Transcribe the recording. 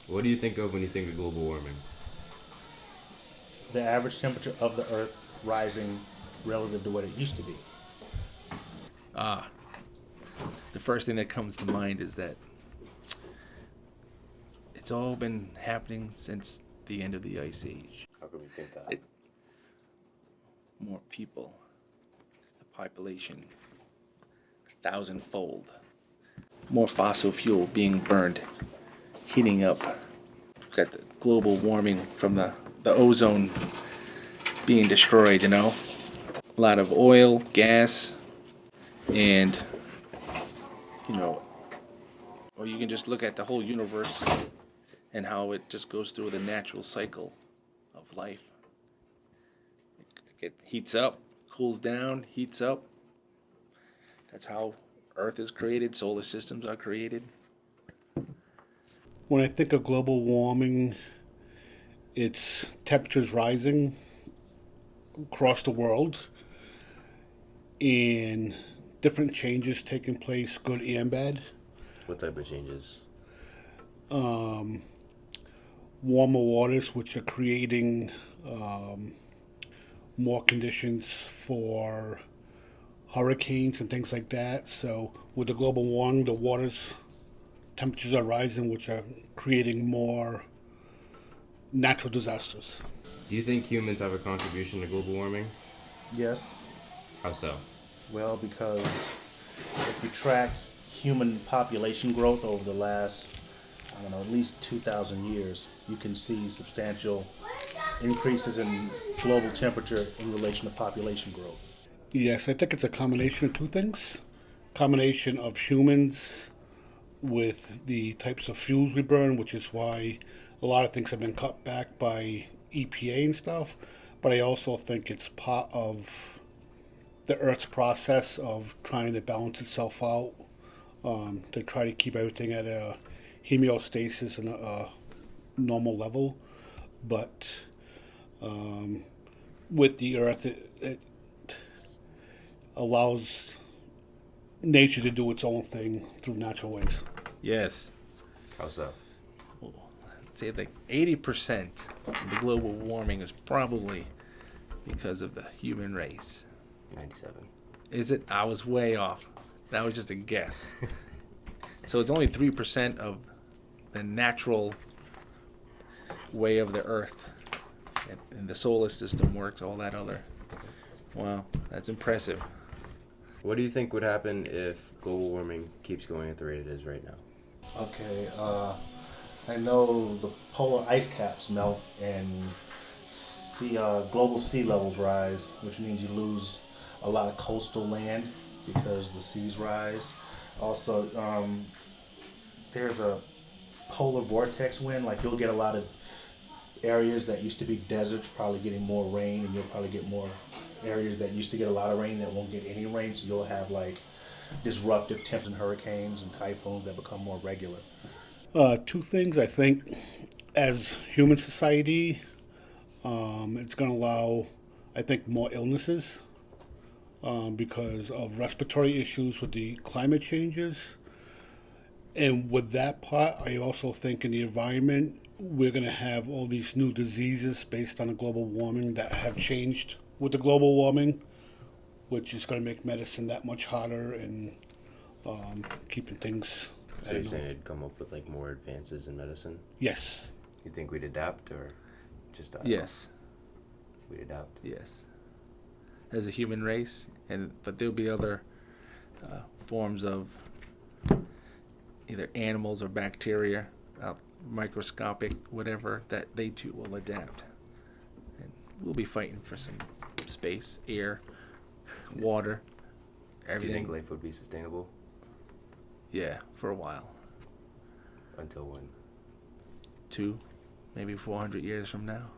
What do you think of when you think of global warming? The average temperature of the Earth rising relative to what it used to be. Ah, the first thing that comes to mind is that it's all been happening since the end of the Ice Age. How can we think that? More people, the population, thousandfold. More fossil fuel being burned, heating up. We've got the global warming from the ozone being destroyed, A lot of oil, gas, and, or you can just look at the whole universe and how it just goes through the natural cycle of life. It heats up, cools down, heats up. That's how Earth is created, solar systems are created. When I think of global warming, it's temperatures rising across the world and different changes taking place, good and bad. What type of changes? Warmer waters, which are creating more conditions for hurricanes and things like that. So with the global warming, the waters temperatures are rising, which are creating more natural disasters. Do you think humans have a contribution to global warming? Yes. How so? Well, because if you track human population growth over the last, at least 2,000 years, you can see substantial increases in global temperature in relation to population growth. Yes, I think it's a combination of two things. Combination of humans with the types of fuels we burn, which is why a lot of things have been cut back by EPA and stuff. But I also think it's part of the Earth's process of trying to balance itself out, to try to keep everything at a homeostasis and a normal level. But with the Earth, it allows nature to do its own thing through natural ways. Yes. How so? I'd say like 80% of the global warming is probably because of the human race. 97. Is it? I was way off. That was just a guess. So it's only 3% of the natural way of the Earth and the solar system works, all that other. Wow, that's impressive. What do you think would happen if global warming keeps going at the rate it is right now? Okay, I know the polar ice caps melt and global sea levels rise, which means you lose a lot of coastal land because the seas rise. Also, there's a polar vortex wind. Like you'll get a lot of areas that used to be deserts probably getting more rain, and you'll probably get more areas that used to get a lot of rain that won't get any rain. So you'll have like disruptive temps and hurricanes and typhoons that become more regular. Two things I think, as human society, it's going to allow, I think, more illnesses because of respiratory issues with the climate changes. And with that part, I also think in the environment, we're going to have all these new diseases based on the global warming that have changed with the global warming, which is going to make medicine that much harder and keeping things. So you're saying it'd come up with like more advances in medicine? Yes. You think we'd adapt or just Yes. We'd adapt? Yes. As a human race, but there'll be other forms of either animals or bacteria, microscopic, whatever, that they too will adapt. And we'll be fighting for some space, air, water, everything. Do you think life would be sustainable? Yeah, for a while. Until when? 2, maybe 400 years from now.